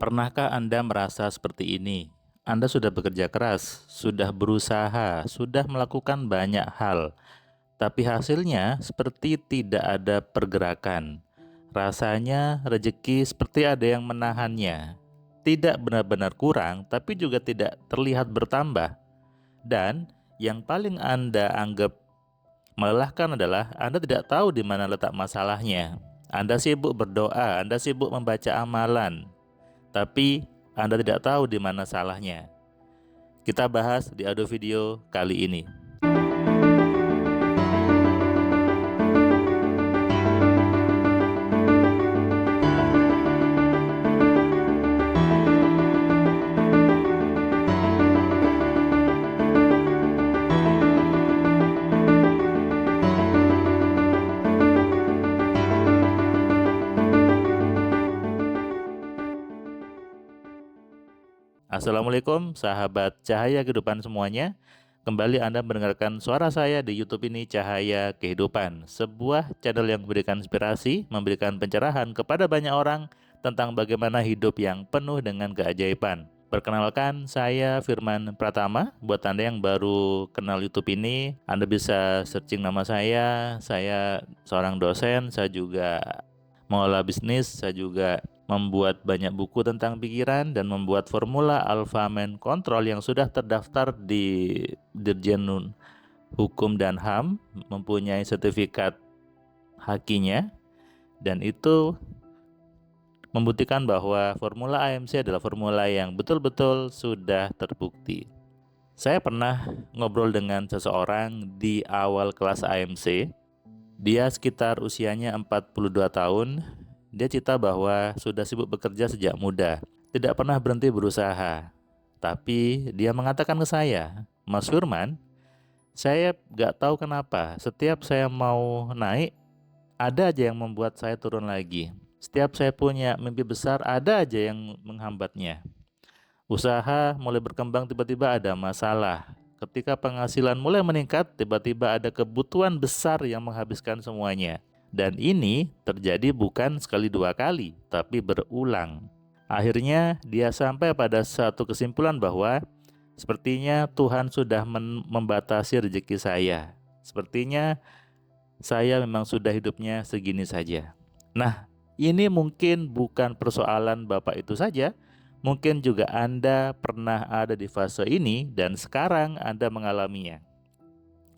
Pernahkah Anda merasa seperti ini? Anda sudah bekerja keras, sudah berusaha, sudah melakukan banyak hal, tapi hasilnya seperti tidak ada pergerakan. Rasanya rezeki seperti ada yang menahannya. Tidak benar-benar kurang, tapi juga tidak terlihat bertambah. Dan yang paling Anda anggap melelahkan adalah Anda tidak tahu di mana letak masalahnya. Anda sibuk berdoa, Anda sibuk membaca amalan, tapi Anda tidak tahu di mana salahnya. Kita bahas di audio video kali ini. Assalamualaikum sahabat Cahaya Kehidupan semuanya. Kembali Anda mendengarkan suara saya di YouTube ini, Cahaya Kehidupan, sebuah channel yang memberikan inspirasi, memberikan pencerahan kepada banyak orang tentang bagaimana hidup yang penuh dengan keajaiban. Perkenalkan, saya Firman Pratama. Buat Anda yang baru kenal YouTube ini, Anda bisa searching nama saya. Saya seorang dosen, saya juga mengelola bisnis, saya juga membuat banyak buku tentang pikiran dan membuat formula Alpha Man Control yang sudah terdaftar di Dirjen Hukum dan HAM, mempunyai sertifikat hakinya, dan itu membuktikan bahwa formula AMC adalah formula yang betul-betul sudah terbukti. Saya pernah ngobrol dengan seseorang di awal kelas AMC. Dia sekitar usianya 42 tahun. Dia cerita bahwa sudah sibuk bekerja sejak muda, tidak pernah berhenti berusaha. Tapi dia mengatakan ke saya, "Mas Firman, saya gak tahu kenapa setiap saya mau naik, ada aja yang membuat saya turun lagi. Setiap saya punya mimpi besar, ada aja yang menghambatnya. Usaha mulai berkembang, tiba-tiba ada masalah. Ketika penghasilan mulai meningkat, tiba-tiba ada kebutuhan besar yang menghabiskan semuanya. Dan ini terjadi bukan sekali dua kali, tapi berulang." Akhirnya dia sampai pada satu kesimpulan bahwa sepertinya Tuhan sudah membatasi rezeki saya. Sepertinya saya memang sudah hidupnya segini saja. Nah, ini mungkin bukan persoalan Bapak itu saja. Mungkin juga Anda pernah ada di fase ini dan sekarang Anda mengalaminya.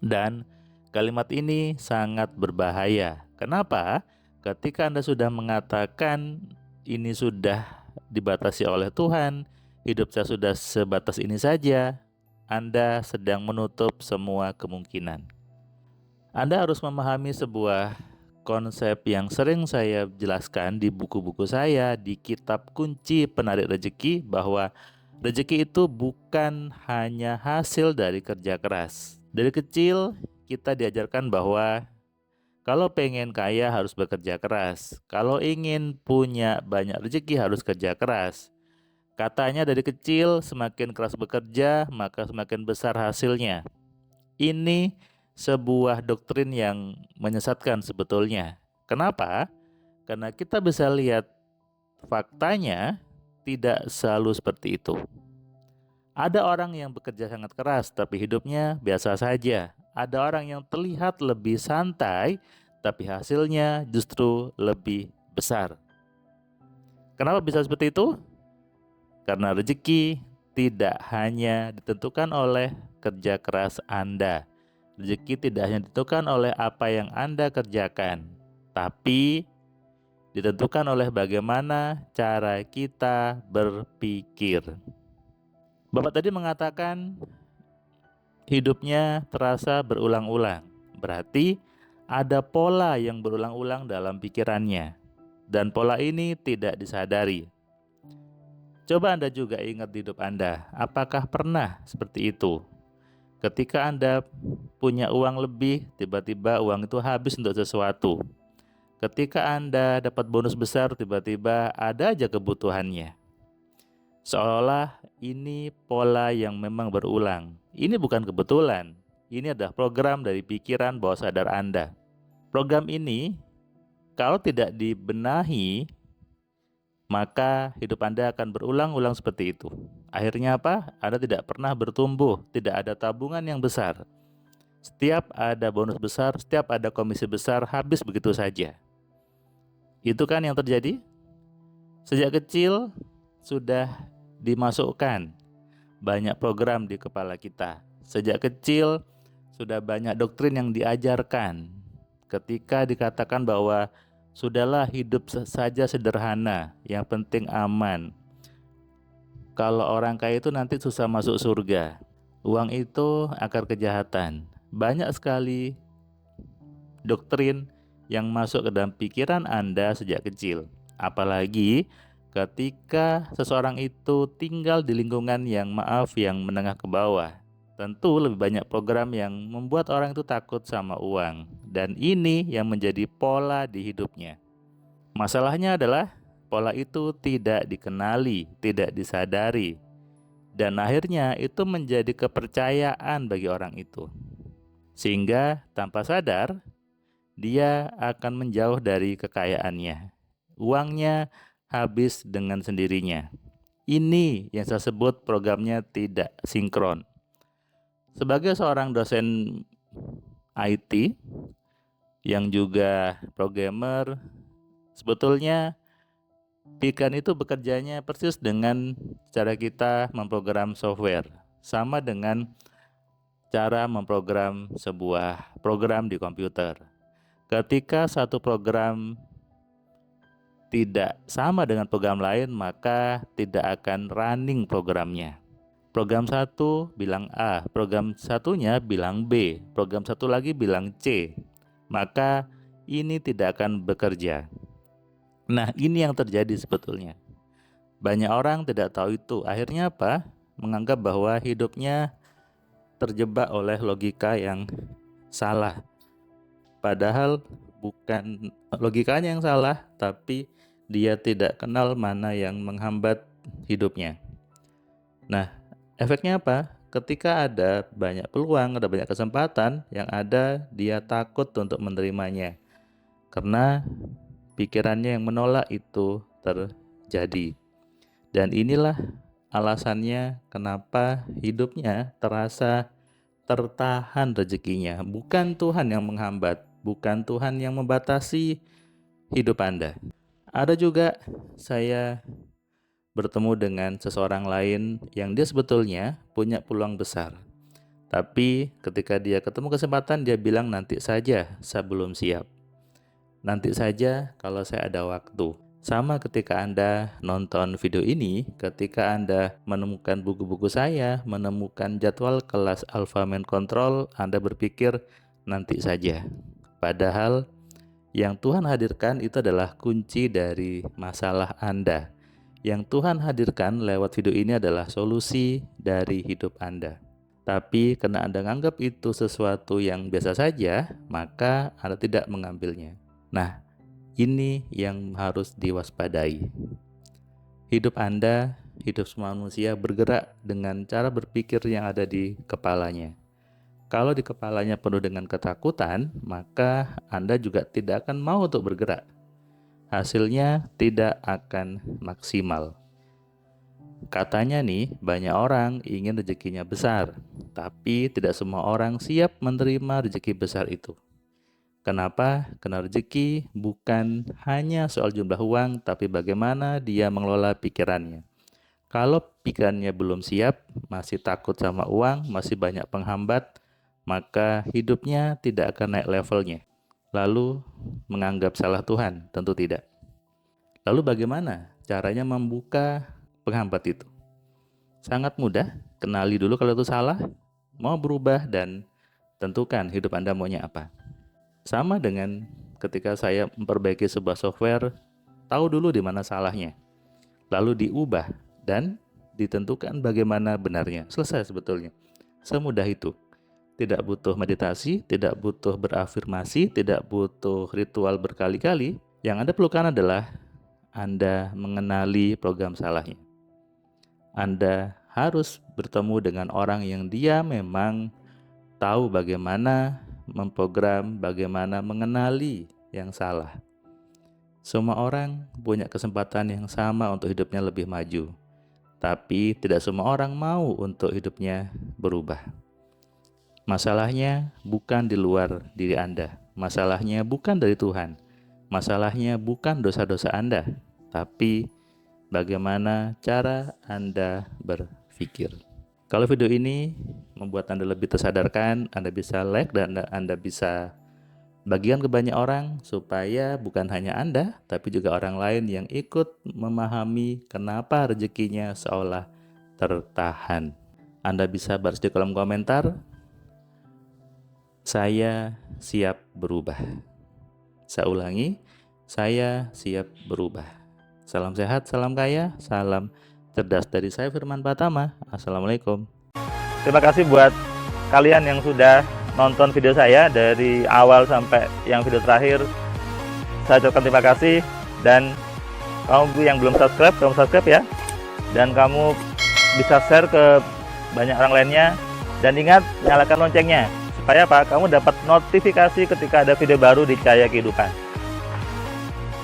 Dan kalimat ini sangat berbahaya. Kenapa? Ketika Anda sudah mengatakan ini sudah dibatasi oleh Tuhan, hidup saya sudah sebatas ini saja, Anda sedang menutup semua kemungkinan. Anda harus memahami sebuah konsep yang sering saya jelaskan di buku-buku saya, di kitab kunci penarik rezeki, bahwa rezeki itu bukan hanya hasil dari kerja keras. Dari kecil kita diajarkan bahwa kalau pengen kaya harus bekerja keras, kalau ingin punya banyak rezeki harus kerja keras. Katanya dari kecil semakin keras bekerja maka semakin besar hasilnya. Ini sebuah doktrin yang menyesatkan sebetulnya. Kenapa? Karena kita bisa lihat faktanya tidak selalu seperti itu. Ada orang yang bekerja sangat keras tapi hidupnya biasa saja. Ada orang yang terlihat lebih santai tapi hasilnya justru lebih besar. Kenapa bisa seperti itu? Karena rezeki tidak hanya ditentukan oleh kerja keras Anda. Rezeki tidak hanya ditentukan oleh apa yang Anda kerjakan, tapi ditentukan oleh bagaimana cara kita berpikir. Bapak tadi mengatakan hidupnya terasa berulang-ulang. Berarti ada pola yang berulang-ulang dalam pikirannya. Dan pola ini tidak disadari. Coba Anda juga ingat di hidup Anda, apakah pernah seperti itu? Ketika Anda punya uang lebih, tiba-tiba uang itu habis untuk sesuatu. Ketika Anda dapat bonus besar, tiba-tiba ada aja kebutuhannya. Seolah-olah ini pola yang memang berulang. Ini bukan kebetulan. Ini adalah program dari pikiran bawah sadar Anda. Program ini kalau tidak dibenahi, maka hidup Anda akan berulang-ulang seperti itu. Akhirnya apa? Anda tidak pernah bertumbuh, tidak ada tabungan yang besar. Setiap ada bonus besar, setiap ada komisi besar, habis begitu saja. Itu kan yang terjadi? Sejak kecil sudah dimasukkan banyak program di kepala kita. Sejak kecil sudah banyak doktrin yang diajarkan. Ketika dikatakan bahwa sudahlah hidup saja sederhana, yang penting aman. Kalau orang kaya itu nanti susah masuk surga. Uang itu akar kejahatan. Banyak sekali doktrin yang masuk ke dalam pikiran Anda sejak kecil. Apalagi ketika seseorang itu tinggal di lingkungan yang menengah ke bawah. Tentu lebih banyak program yang membuat orang itu takut sama uang. Dan ini yang menjadi pola di hidupnya. Masalahnya adalah pola itu tidak dikenali, tidak disadari. Dan akhirnya itu menjadi kepercayaan bagi orang itu. Sehingga tanpa sadar, dia akan menjauh dari kekayaannya. Uangnya habis dengan sendirinya. Ini yang saya sebut programnya tidak sinkron. Sebagai seorang dosen IT yang juga programmer, sebetulnya pikiran itu bekerjanya persis dengan cara kita memprogram software. Sama dengan cara memprogram sebuah program di komputer. Ketika satu program tidak sama dengan program lain, maka tidak akan running programnya. Program satu bilang A, program satunya bilang B, program satu lagi bilang C. Maka ini tidak akan bekerja. Nah, ini yang terjadi sebetulnya. Banyak orang tidak tahu itu. Akhirnya apa? Menganggap bahwa hidupnya terjebak oleh logika yang salah. Padahal bukan logikanya yang salah, tapi dia tidak kenal mana yang menghambat hidupnya. Nah, efeknya apa? Ketika ada banyak peluang, ada banyak kesempatan, yang ada dia takut untuk menerimanya. Karena pikirannya yang menolak itu terjadi. Dan inilah alasannya kenapa hidupnya terasa tertahan rezekinya. Bukan Tuhan yang menghambat, bukan Tuhan yang membatasi hidup Anda. Ada juga saya bertemu dengan seseorang lain yang dia sebetulnya punya peluang besar. Tapi ketika dia ketemu kesempatan, dia bilang nanti saja, saya belum siap. Nanti saja kalau saya ada waktu. Sama ketika Anda nonton video ini, ketika Anda menemukan buku-buku saya, menemukan jadwal kelas Alpha Mind Control, Anda berpikir nanti saja. Padahal yang Tuhan hadirkan itu adalah kunci dari masalah Anda. Yang Tuhan hadirkan lewat video ini adalah solusi dari hidup Anda. Tapi karena Anda menganggap itu sesuatu yang biasa saja, maka Anda tidak mengambilnya. Nah, ini yang harus diwaspadai. Hidup Anda, hidup semua manusia bergerak dengan cara berpikir yang ada di kepalanya. Kalau di kepalanya penuh dengan ketakutan, maka Anda juga tidak akan mau untuk bergerak. Hasilnya tidak akan maksimal. Katanya nih, banyak orang ingin rezekinya besar, tapi tidak semua orang siap menerima rezeki besar itu. Kenapa? Karena rezeki bukan hanya soal jumlah uang, tapi bagaimana dia mengelola pikirannya. Kalau pikirannya belum siap, masih takut sama uang, masih banyak penghambat, maka hidupnya tidak akan naik levelnya. Lalu menganggap salah Tuhan? Tentu tidak. Lalu bagaimana caranya membuka penghambat itu? Sangat mudah, kenali dulu kalau itu salah, mau berubah, dan tentukan hidup Anda maunya apa. Sama dengan ketika saya memperbaiki sebuah software, tahu dulu di mana salahnya, lalu diubah dan ditentukan bagaimana benarnya. Selesai sebetulnya. Semudah itu. Tidak butuh meditasi, tidak butuh berafirmasi, tidak butuh ritual berkali-kali. Yang Anda perlukan adalah Anda mengenali program salahnya. Anda harus bertemu dengan orang yang dia memang tahu bagaimana memprogram, bagaimana mengenali yang salah. Semua orang punya kesempatan yang sama untuk hidupnya lebih maju, tapi tidak semua orang mau untuk hidupnya berubah. Masalahnya bukan di luar diri Anda, masalahnya bukan dari Tuhan, masalahnya bukan dosa-dosa Anda, tapi bagaimana cara Anda berpikir. Kalau video ini membuat Anda lebih tersadarkan, Anda bisa like dan Anda bisa bagikan ke banyak orang supaya bukan hanya Anda, tapi juga orang lain yang ikut memahami kenapa rezekinya seolah tertahan. Anda bisa balas di kolom komentar, saya siap berubah. Saya ulangi, saya siap berubah. Salam sehat, salam kaya, salam cerdas dari saya Firman Pratama. Assalamualaikum. Terima kasih buat kalian yang sudah nonton video saya dari awal sampai yang video terakhir. Saya ucapkan terima kasih, dan kamu yang belum subscribe, kamu subscribe ya, dan kamu bisa share ke banyak orang lainnya, dan ingat nyalakan loncengnya supaya apa? Kamu dapat notifikasi ketika ada video baru di Cahaya Kehidupan.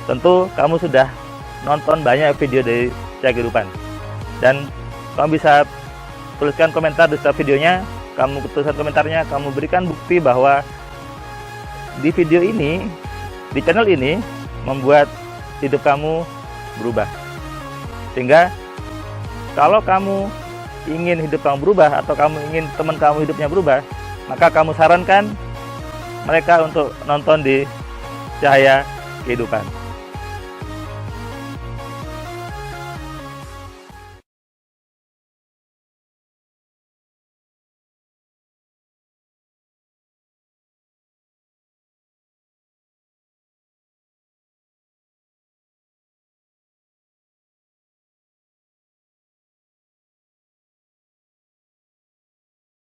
Tentu kamu sudah nonton banyak video dari Cahaya Kehidupan, dan kamu bisa tuliskan komentar di setiap videonya. Kamu tuliskan komentarnya, kamu berikan bukti bahwa di video ini, di channel ini membuat hidup kamu berubah. Sehingga kalau kamu ingin hidup kamu berubah, atau kamu ingin teman kamu hidupnya berubah, maka kamu sarankan mereka untuk nonton di Cahaya Kehidupan.